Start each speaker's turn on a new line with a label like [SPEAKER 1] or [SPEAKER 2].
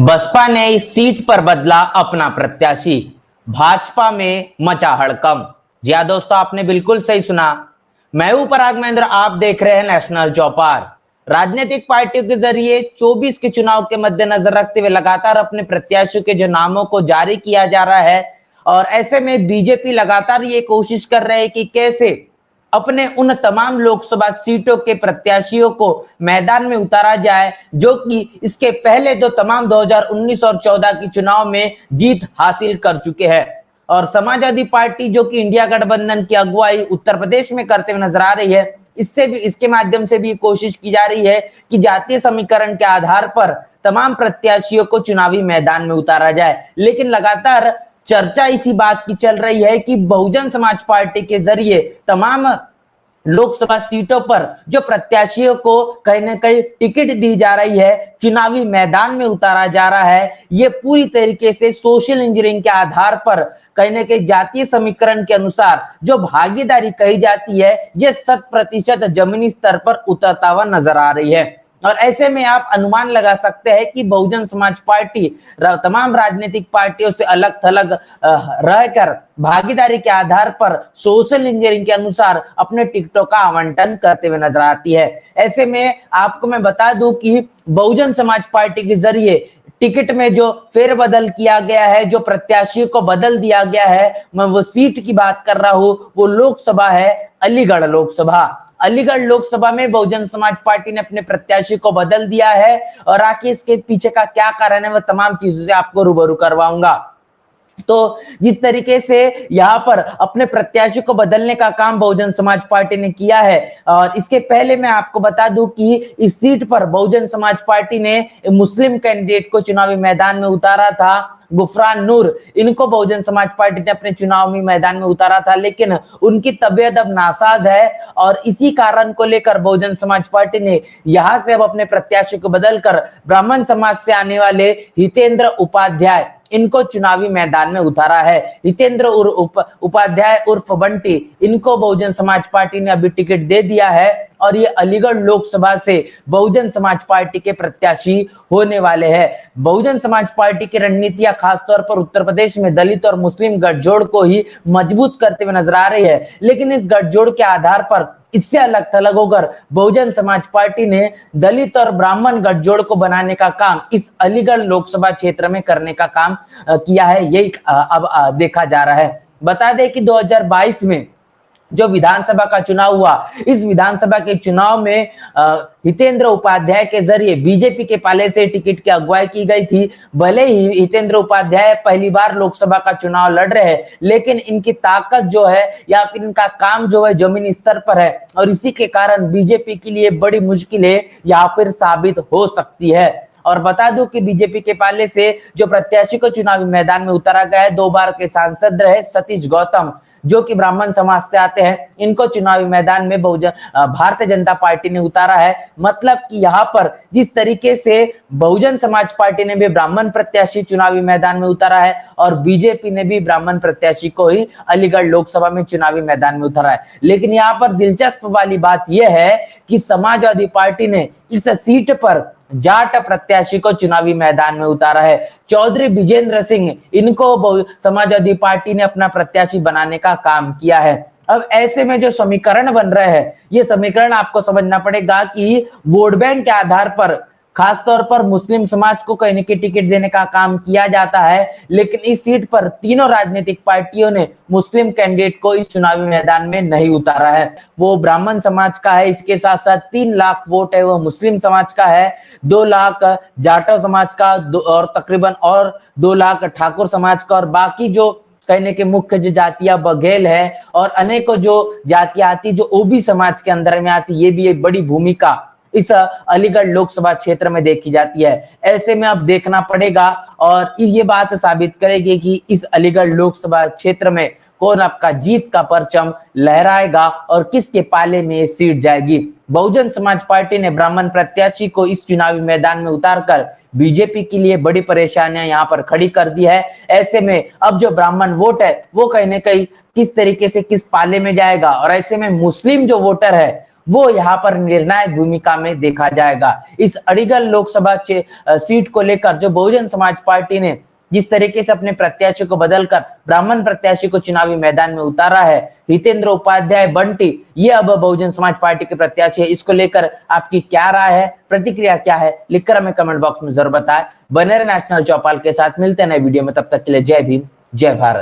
[SPEAKER 1] बसपा ने इस सीट पर बदला अपना प्रत्याशी, भाजपा में मचा हड़कंप। जी हाँ दोस्तों, आपने बिल्कुल सही सुना। मैं हूं पराग महेंद्र, आप देख रहे हैं नेशनल चौपाल। राजनीतिक पार्टियों के जरिए 24 के चुनाव के मद्देनजर रखते हुए लगातार अपने प्रत्याशियों के जो नामों को जारी किया जा रहा है, और ऐसे में बीजेपी लगातार ये कोशिश कर रहे हैं कि कैसे अपने उन तमाम लोकसभा सीटों के प्रत्याशियों को मैदान में उतारा जाए जो कि इसके पहले तो तमाम 2019 और 14 की चुनाव में जीत हासिल कर चुके हैं। और समाजवादी पार्टी जो कि इंडिया गठबंधन की अगुवाई उत्तर प्रदेश में करते हुए नजर आ रही है, इससे भी इसके माध्यम से भी कोशिश की जा रही है कि जातीय समीकरण के आधार पर तमाम प्रत्याशियों को चुनावी मैदान में उतारा जाए। लेकिन लगातार चर्चा इसी बात की चल रही है कि बहुजन समाज पार्टी के जरिए तमाम लोकसभा सीटों पर जो प्रत्याशियों को कहीं ना कहीं टिकट दी जा रही है, चुनावी मैदान में उतारा जा रहा है, ये पूरी तरीके से सोशल इंजीनियरिंग के आधार पर कहीं ना कहीं जातीय समीकरण के अनुसार जो भागीदारी कही जाती है, ये 100% जमीनी स्तर पर उतरता हुआ नजर आ रही है। और ऐसे में आप अनुमान लगा सकते हैं कि बहुजन समाज पार्टी तमाम राजनीतिक पार्टियों से अलग थलग रहकर भागीदारी के आधार पर सोशल इंजीनियरिंग के अनुसार अपने टिकटों का आवंटन करते हुए नजर आती है। ऐसे में आपको मैं बता दूं कि बहुजन समाज पार्टी के जरिए टिकट में जो फेरबदल किया गया है, जो प्रत्याशियों को बदल दिया गया है, मैं वो सीट की बात कर रहा हूं, वो लोकसभा है अलीगढ़ लोकसभा। अलीगढ़ लोकसभा में बहुजन समाज पार्टी ने अपने प्रत्याशी को बदल दिया है, और आखिर इसके पीछे का क्या कारण है, वह तमाम चीजों से आपको रूबरू करवाऊंगा। तो जिस तरीके से यहां पर अपने प्रत्याशी को बदलने का काम बहुजन समाज पार्टी ने किया है, और इसके पहले मैं आपको बता दूं कि इस सीट पर बहुजन समाज पार्टी ने मुस्लिम कैंडिडेट को चुनावी मैदान में उतारा था, गुफरान नूर। इनको बहुजन समाज पार्टी ने अपने चुनावी मैदान में उतारा था, लेकिन उनकी तबीयत अब नासाज है, और इसी कारण को लेकर बहुजन समाज पार्टी ने यहां से अब अपने प्रत्याशी को बदलकर ब्राह्मण समाज से आने वाले हितेंद्र उपाध्याय, इनको चुनावी मैदान में उतारा है। हितेंद्र उपाध्याय उर्फ बंटी, इनको बहुजन समाज पार्टी ने अभी टिकट दे दिया है, और ये अलीगढ़ लोकसभा से बहुजन समाज पार्टी के प्रत्याशी होने वाले हैं। बहुजन समाज पार्टी की रणनीतियां खासतौर पर उत्तर प्रदेश में दलित और मुस्लिम गठजोड़ को ही मजबूत करते हुए नजर आ रही है, लेकिन इस गठजोड़ के आधार पर इससे अलग थलग होकर बहुजन समाज पार्टी ने दलित और ब्राह्मण गठजोड़ को बनाने का काम इस अलीगढ़ लोकसभा क्षेत्र में करने का काम किया है। यही अब देखा जा रहा है। बता दें कि 2022 में जो विधानसभा का चुनाव हुआ, इस विधानसभा के चुनाव में हितेंद्र उपाध्याय के जरिए बीजेपी के पाले से टिकट की अगुवाई की गई थी। भले ही हितेंद्र उपाध्याय पहली बार लोकसभा का चुनाव लड़ रहे हैं, लेकिन इनकी ताकत जो है या फिर इनका काम जो है जमीनी स्तर पर है, और इसी के कारण बीजेपी के लिए बड़ी मुश्किलें यहाँ पर साबित हो सकती है। और बता दूं कि बीजेपी के पाले से जो प्रत्याशी को चुनावी मैदान में उतारा गया है, 2 बार के सांसद रहे सतीश गौतम, जो कि ब्राह्मण समाज से आते हैं, इनको चुनावी मैदान में भारतीय जनता पार्टी ने उतारा है। मतलब कि यहाँ पर जिस तरीके से बहुजन समाज पार्टी ने भी ब्राह्मण प्रत्याशी चुनावी मैदान में उतारा है, और बीजेपी ने भी ब्राह्मण प्रत्याशी को ही अलीगढ़ लोकसभा में चुनावी मैदान में उतारा है। लेकिन यहाँ पर दिलचस्प वाली बात यह है कि समाजवादी पार्टी ने इस सीट पर जाट प्रत्याशी को चुनावी मैदान में उतारा है। चौधरी विजेंद्र सिंह, इनको समाजवादी पार्टी ने अपना प्रत्याशी बनाने का काम किया है। अब ऐसे में जो समीकरण बन रहे हैं, ये समीकरण आपको समझना पड़ेगा कि वोट बैंक के आधार पर खासतौर पर मुस्लिम समाज को कहीं न कहीं टिकट देने का काम किया जाता है, लेकिन इस सीट पर तीनों राजनीतिक पार्टियों ने मुस्लिम कैंडिडेट को इस चुनावी मैदान में नहीं उतारा है। वो ब्राह्मण समाज का है, इसके साथ साथ 3 लाख वोट है वो मुस्लिम समाज का है, 2 लाख जाटव समाज का, और तकरीबन और 2 लाख ठाकुर समाज का, और बाकी जो कहने के मुख्य जो जातियां बघेल है और अनेकों जो जातियां आती जो ओबी समाज के अंदर में आती, ये भी एक बड़ी भूमिका इस अलीगढ़ लोकसभा क्षेत्र में देखी जाती है। ऐसे में अब देखना पड़ेगा, और ये बात साबित करेगी कि इस अलीगढ़ लोकसभा क्षेत्र में कौन आपका जीत का परचम लहराएगा और किसके पाले में ये सीट जाएगी। बहुजन समाज पार्टी ने ब्राह्मण प्रत्याशी को इस चुनावी मैदान में उतारकर बीजेपी के लिए बड़ी परेशानियां यहाँ पर खड़ी कर दी है। ऐसे में अब जो ब्राह्मण वोट है वो कहीं ना कहीं किस तरीके से किस पाले में जाएगा, और ऐसे में मुस्लिम जो वोटर है वो यहाँ पर निर्णायक भूमिका में देखा जाएगा। इस अड़ीगल लोकसभा सीट को लेकर जो बहुजन समाज पार्टी ने जिस तरीके से अपने प्रत्याशी को बदलकर ब्राह्मण प्रत्याशी को चुनावी मैदान में उतारा है, हितेंद्र उपाध्याय बंटी ये अब बहुजन समाज पार्टी के प्रत्याशी है। इसको लेकर आपकी क्या राय है, प्रतिक्रिया क्या है, लिखकर हमें कमेंट बॉक्स में जरूर बताएं। बने रहे नेशनल चौपाल के साथ, मिलते हैं नए वीडियो में, तब तक के लिए जय भीम, जय भारत।